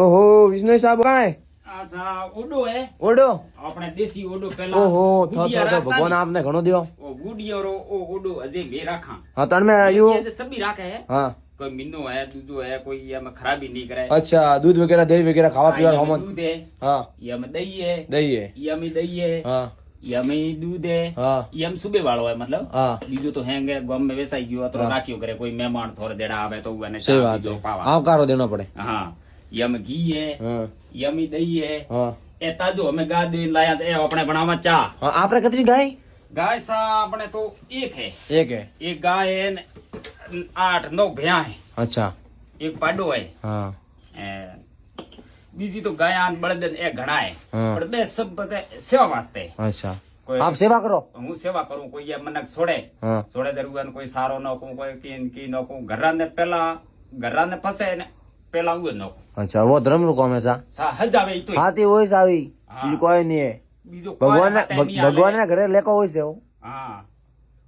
ओहो विष्णु साहब कहाँ है? ओडो है ओडो अपने देसी ओडो पहला ओहो गुडिया तो राखता भगवान नहीं। आपने घणो दियो। ओ गुडिया रो ओ ओडो अजय वे राखा हाँ तन में यू ये जो सभी राखे है हाँ कोई मिनो है दूधो है कोई ये में खराबी नहीं करे। अच्छा दूध वगैरह दही वगैरह खावा पीवा ये में हमन दूध है हाँ ये में दही है दही है ये में दही है हाँ ये में दूध है हाँ ये हम सुबह वालो है मतलब हाँ बीजो तो हैंगे गम में वैसा ही गयो तो राखियो करे कोई मेहमान थोड़े देड़ा आवे तो उने सही बात है आप कारो देना पड़े हाँ ये में घी है हाँ ये में दही है हाँ ए ताजो हमें गाय दे लाया ए अपने बनावा चा हाँ आपने कितनी गाय? गाय सा अपने तो एक है एक है। एक गाय है न 8-9 भैया है अच्छा एक पाडो है हाँ बीजी तो गाय बળદ ए घड़ा है हाँ। पर बे सब बते सेवा वास्ते अच्छा कोई आप सेवा करो हूँ सेवा करूँ कोई ये मनक छोड़े हाँ छोड़े दरुआन कोई सारो नोकू कोई की नोकू घरा ने पहला फसे ने पहला उए नोकू अच्छा वो धर्म रू काम है सा सा हजावे ई तो हाथी वही सावी हाँ। ये कोई नहीं है बीजो भगवान कोई हाथे नहीं आले। भगवान ने घरे लेको वही से वो हाँ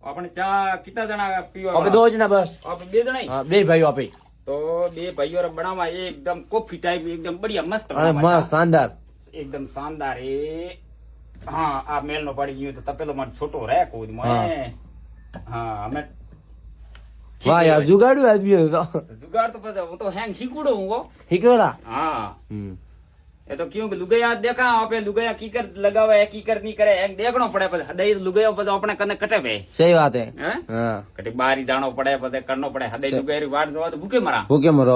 अपने चा कितना जना पीवा अबे दो जना बस आप बे जना ही? हाँ बे भाई आप ही तो बे भाइयों रे बनावा एकदम कॉफी टाइप एकदम बढ़िया मस्त अरे बनावा मस्त शानदार एकदम शानदार है। हाँ आप मेल नो पड़ी गयो तो तपेलो मन छोटो रहे कोई मैं हाँ हमें वाह यार जुगाड़ू आदमी है तो जुगाड़ तो पता वो तो हैंग सीखूड़ो हूँ वो ठीक है ना हाँ ये तो क्यों लुगया देखा आप लुगया की कर लगावे है की कर नहीं करे हैंग देखनो पड़े पर हदई लुगया पर अपने कने कटे पे सही बात है हैं हाँ कटे बाहरी जानो पड़े पर करनो पड़े हदई लुगेरी वाट दो तो भूखे मरा भूखे मरो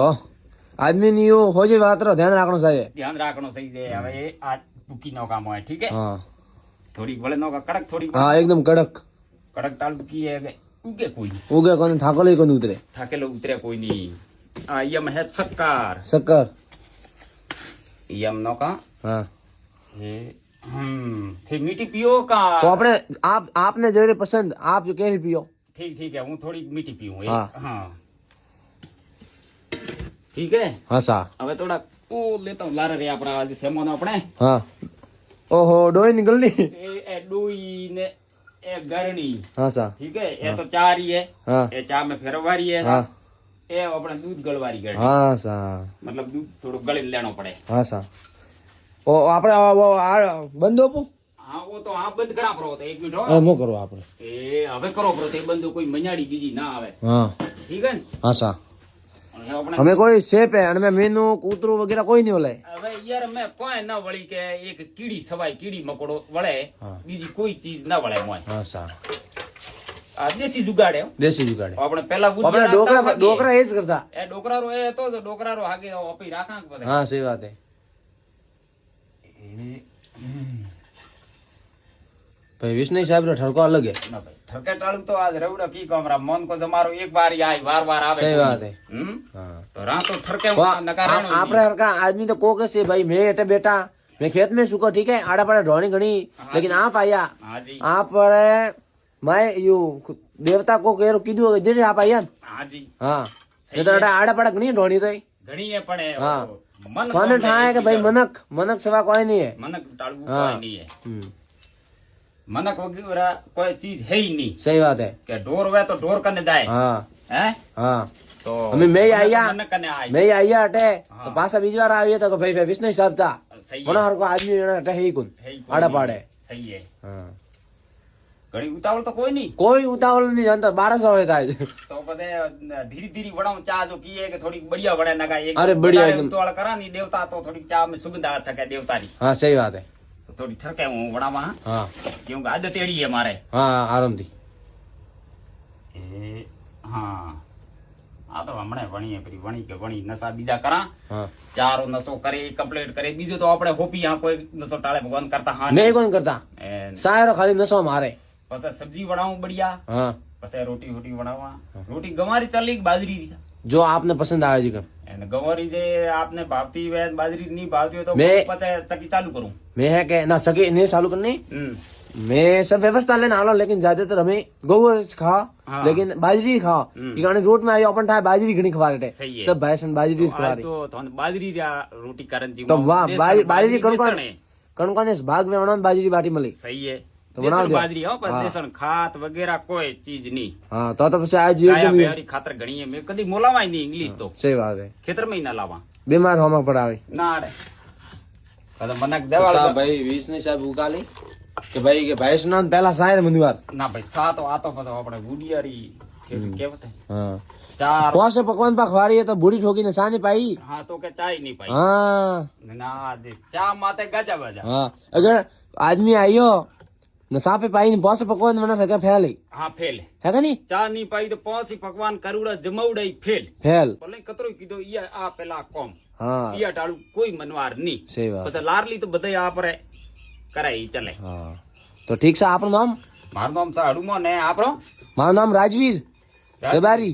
आदमी नहीं हो जे बात रो ध्यान रखना चाहिए ध्यान रखनो सही से હવે आज बुकी नो काम है ठीक है हाँ थोड़ी बोले नो का कड़क थोड़ी हाँ एकदम कड़क कड़क टाल बुकी है उगे कोई उगे कौन थाकलो ही कौन उतरे થાકેલો ઉતરે કોઈ નહીં આ યમ હે શક્કર शक्कर યમ નો का हाँ हे फिर मीठी पियो का तो अपने आपने जो पसंद आप जो कह पियो ठीक ठीक है हूँ थोड़ी मीठी पीऊँ हाँ। हाँ ठीक है हाँ सा હવે થોડા ओ लेता हूँ लारे रे આપણા આજે સેમોનો આપણે हाँ ओहो डोई निकल ली એ ડોઈ ને એ ગરણી हाँ सा ठीक है ये तो चार ही है हाँ ये चा में फेरवारी है हाँ ये अपने दूध गळवारी गळनी हाँ सा मतलब दूध थोड़ो गળી लेनो पड़े हाँ सा ओ आपने वो बंदो पो हाँ वो तो आप बंद करा पड़ो तो एक मिनट अरे मो करो आपने ए હવે કરો પ્રો તે બંદો કોઈ મજાડી બીજી ના આવે हाँ ठीक है ने हाँ सा અને આપણે हमें कोई सेप है और मैं मीनू कूतरू वगैरह कोई नहीं बोले હવે યાર મેં કોઈ ના વળી કે એક કીડી સવાય કીડી મકોડો વળે હા. બીજી કોઈ ચીજ ના વળે મોય हाँ सा આ દેશી જુગાડે હો. देसी जुगाड़े આપણે પેલા अपने डोकरा डोकरा एज करता એ ડોકરારો એ તો ડોકરારો હાગે ઓપી રાખા કે हाँ सही बात है भाई विष्णु साहब रो ठरको अलग है ના ભાઈ ઠરકે ટાળું તો આજ રવડો કી કમરા મન કો તમારો એક વાર આય વાર વાર આવે सही बात है हाँ तो रा तो ठरके वाह, नकारानो आपने का आदमी तो को कैसे भाई मैं एटे बेटा मैं खेत में सुको ठीक है आड़ा पड़ा ढोनी घनी लेकिन आप आया हाँ जी आप मैं यू देवता को कह कीधु जे आप आया हाँ जी हाँ ये तो आड़ा पड़ा घनी ढोनी तो ઘણી એ પણ એ हाँ। મન कोने ठाए के भाई मनक सेवा कोई नहीं है मनक टाळવું हाँ। કોઈ નહીં है मनक वगैरह कोई चीज है ही नहीं सही बात है કે ઢોર હોય તો ઢોર કને જાય हाँ हैं हाँ तो हमें मैं आया मनक कने आय मैं आया अटे हाँ। तो पासा बीज बार आया तो भाई विष्णु साहब था सही है मनोहर को आदमी अटे ही कुन है ही कोई आड़ा नहीं। पाड़े सही है हाँ ઘણી ઉતાવળ તો કોઈ નહીં कोई उतावल नहीं जानता 1200 होता है તો બધે ધીરે ધીરે વડાઉં ચા જો કીએ કે થોડી બઢિયા વડે નગા એક अरे बढ़िया एकदम। ઉતાવળ કરા ની દેવતા તો થોડી ચા में સુગંધ आ सके देवतारी हाँ सही बात है તો થોડી ઠરકે હું વડાવા हाँ क्योंकि आदत एड़ी है मारे हाँ आराम थी એ હા આ તો હમણે વણીએ પેલી વણી કે વણી નશા બીજા કરા हाँ ચારો નશો કરે કમ્પ્લીટ કરે બીજું તો આપણે હોપી यहाँ कोई नशो टाळे भगवान करता हाँ मैं कौन करता सायरो खाली नसो मारे પછી સબ્જી વડાવું बढ़िया हाँ પછી રોટી રોટી વડાવવા રોટી ગવારી ચાલી કે બાજરી जो आपने पसंद आया जी એને ગવારી જે આપને ભાવતી હોય બાજરી ની ભાવતી હોય તો मैं- પછી ચકી चालू करूं मैं है के ना सके नहीं चालू करनी मैं सब व्यवस्था लेना आलो लेकिन ज्यादातर हमें गोबर खा हाँ। लेकिन बाजरी खा कारण रोड में आयो अपन ठाए बाजरी घनी खवा रहे सही है। सब भाई सन बाजरी खवा आज रही तो थाने बाजरी रा रोटी करन जी तो वाह बाजरी कौन देसन है। कौन कौन इस भाग में वणन बाजरी बाटी मिली सही है तो बनाओ देसन दो। बाजरी हो पर हाँ। देसन खात वगैरह कोई चीज नहीं हाँ तो फिर आज गाया एकदम बेहरी खातर घणी है मैं कदी मोलावा ही नहीं इंग्लिश तो सही बात है खेतर में ही ना लावा बीमार होमा पड़ावे ના રે તો મને દેવાળ साहब भाई विष्णु साहब उकाली કે ભાઈ કે ભાઈ સુના પહેલા સાયર મંદવાર ના ભાઈ સા તો આ તો બધો આપણે ગુડિયારી કેવત હા ચાર પોસે પકવાન પા ખવારી તો બુડી ઠોકીને સાની પાઈ હા તો કે ચાય નહીં પાઈ हाँ ના જે ચા માતે ગાજા બાજા हाँ अगर आदमी आइयो नशा पे पाई पोसे पकवान बना सके फैल હા ફેલ है का नहीं ચા નહીં પાઈ તો પોસી પકવાન કરુડા જમાવડાઈ ફેલ फैल ભલે કતરો કીધો ઈ આ પેલા કોમ हाँ ઈ ટાળું કોઈ મનવાર નહીં सही बात પછી લારલી તો બધા આપરે કરાય ઈ ચલે हाँ तो ठीक से आपનું નામ મારું નામ સાડુમો ને આપણો મારું નામ રાજવીર રબારી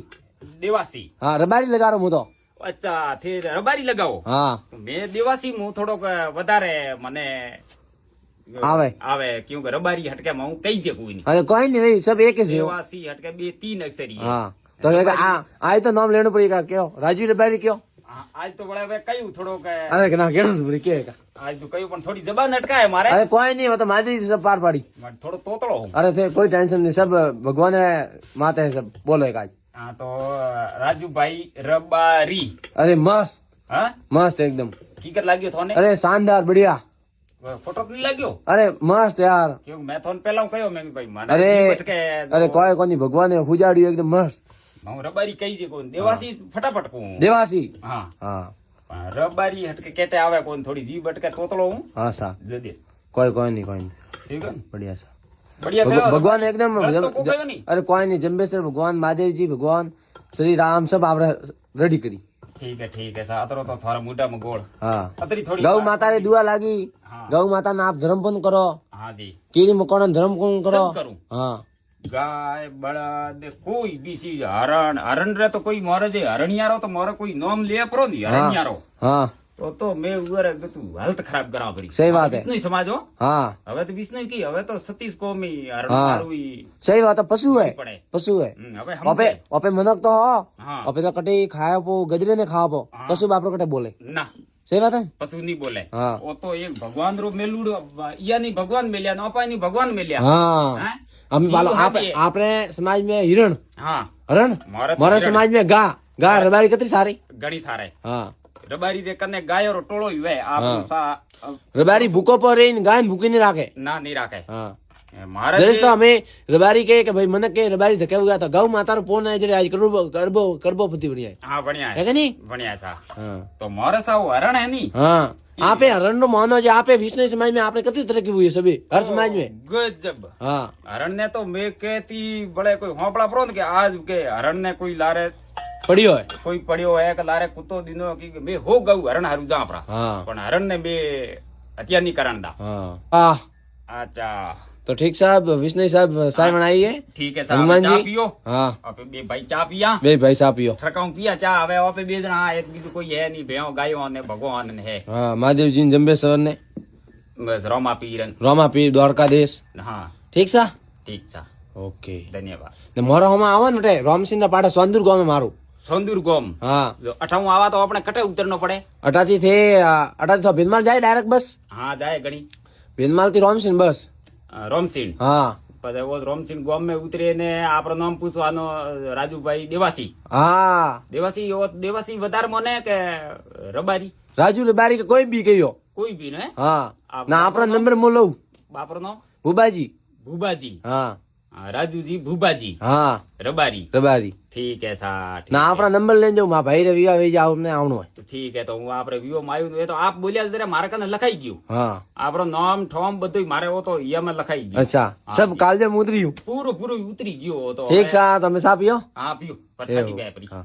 દેવાસી हाँ रबारी लगा रहा हूँ तो અચ્છા તે રબારી લગાવો हाँ મેં દેવાસી હું થોડોક વધારે મને આવે આવે ક્યું કે રબારી હટકે હું કઈ છે કોઈ નહીં अरे कोई नहीं भाई सब एक ही से हो દેવાસી હટકે બે તીન અક્ષરી हाँ तो आज तो नाम लेना पड़ेगा क्यों राजवीर रबारी क्यों આજ તો વળે હવે કયું થોડોક अरे ना कहना से क्या है આજ તો કયું પણ થોડી જબાન અટકાય મારે अरे कोई नहीं वो तो माधी से सब पार पाड़ी મારે થોડો તોતળો હું अरे थे कोई टेंशन नहीं सब भगवान माते हैं सब बोलो एक आज હા તો રાજુભાઈ રબારી अरे मस्त હા मस्त एकदम હકીકત લાગ્યો થોને अरे शानदार बढ़िया ફોટો નહીં લાગ્યો अरे मस्त यार કેવું મેં થોને પેલા કયો મેં ભાઈ મને અરે, જીવ અટકે अरे कोई कोनी भगवान ने फुजाड़ियो एकदम मस्त હું રબારી કઈ છે કોઈ દેવાસી ફટાફટ કહું देवासी હા हाँ પણ રબારી હટકે કેતે આવે કોઈ થોડી જીભ અટકે તોતળો હું हाँ सा જદેશ कोई नहीं ઠીક હે ને? बढ़िया सा બઢિયા થયો भगवान एकदम ગલત તો કોઈ કયો નહીં अरे कोई नहीं जम्बेसर भगवान महादेव जी भगवान श्री राम सब आप रेडी करी ઠીક હે સાતરો તો થોડા મોઢામાં ગોળ हाँ અતરી થોડી गौ माता रे दुआ लागी हाँ। गौ माता ना आप धर्म पण करो હા જી कीड़ी मकोड़ा धर्म पण करो सब करूं हाँ ગાય બળદ કોઈ બી ચીજ હરણ હરણ રે તો કોઈ મોરે જે હરણિયારો તો મોરે કોઈ નામ લે પરો ની હરણિયારો हाँ તો મેં ઉગર તું હાલત ખરાબ કરા પડી सही बात है વિષ્ણુ સમાજો हाँ હવે તો વિષ્ણુ કી હવે તો સતીશ કોમી હરણ हाँ। મારું ઈ सही बात है पशु है પડે पशु है હવે ओपे સમજે ओपे मनक तो हो હા ओपे तो कटे खाया पो गजरे ने खाओ पो हाँ। पशु बाप रो कटे बोले ના सही बात है પશુ નહીં બોલે हाँ ઓ તો એક ભગવાન રો મેલુડ ઈયાની ભગવાન મેલ્યા ને અપાની ભગવાન મેલ્યા हाँ હે हम बालो जीव आप है ये। आपने समाज में हिरण હા हरण મારે તો हमारे हिरण। समाज में गा गा रबारी कितनी सारी ઘણી સારે हाँ રબારી રે કને ગાયો ટોળો વે આપણું હા। સા रबारी भूको पर रही गाय भूखी नहीं राखे ના નહીં રાખે हाँ મારે जरेस तो हमें रबारी के भाई मन के रबारी धके हुआ था गौ माता रो पोन है जरे आज करबो पति बढ़िया है હા ભણ્યા है कि नहीं ભણ્યા સા हाँ તો મારે સાવ હરણ હે ની हाँ आपे हरण नो मानो जो आपे विष्णु समाज में आपने कितनी तरह की हुई है सभी हर समाज में ગજબ हाँ હરણ ને તો મેં કેતી બળે કોઈ હોપડા પરો ને કે આજ કે હરણ ને કોઈ લારે पढ़ियो है કોઈ પડ્યો હે કે લારે કૂતો દીનો કે મેં હો ગયું હરણ હારું જા આપડા हाँ પણ હરણ ને બે અત્યારની કરણ દા हाँ हाँ અચ્છા तो ठीक साहब विष्णु साहब चाय बनाई है ઠીક હે સાહેબ હનુમાન ચા जी પીઓ हाँ આપે બે ભાઈ ચા પીયા बे भाई साहब पियो ઠરકાઉ પીયા ચા હવે આપે બે જણા એક બીજું કોઈ હે નહીં ભેઓ ગાયો અને ભગવાન ને હે हाँ महादेव जी जम्बेश्वर ने બસ રોમા પીરન रोमा पीर द्वारकाधीश હા ठीक सा ઠીક છે ओके ધન્યવાદ ने मोरो हम आवा ने रामसिंह ना पाड़ा सोंदूर गांव में मारू સોંદુર ગોમ हाँ જો અઠાવું આવા તો આપણે કટે ઉતરનો પડે अटाती थे अटाती तो भीनमाल जाए डायरेक्ट बस હા જાય ઘણી भीनमाल थी रामसिंह बस રોમસિંહ हाँ પછી वो રોમસિંહ ગોમ में ઉતરે ને આપણો નામ પૂછવાનો રાજુભાઈ દેવાસી हाँ દેવાસી વધારે મને કે રબારી राजू रबारी का कोई भी कहियो કોઈ બી ને हाँ आप- ना अपना नंबर मोलो બાપરો નામ भूबाजी ભૂબાજી हाँ રાજુજી ભૂબાજી हाँ રબારી रबारी ઠીક હે સા ना अपना नंबर ले जाओ माँ भाई रविया वे जाओ हमने आवनो है ઠીક હે તો હું આપણે વિવો માં આવ્યું એ તો આપ બોલ્યા જરા મારા કને લખાઈ ગયું हाँ આપણો નામ ઠોમ બધું મારે वो तो ઈયામાં લખાઈ ગયું अच्छा सब कालजे मुद्री हूँ પૂરું ઉતરી ગયો તો ठीक सा तो मैं सा पियो હા પીયું પર થાકી ગયા પરી हाँ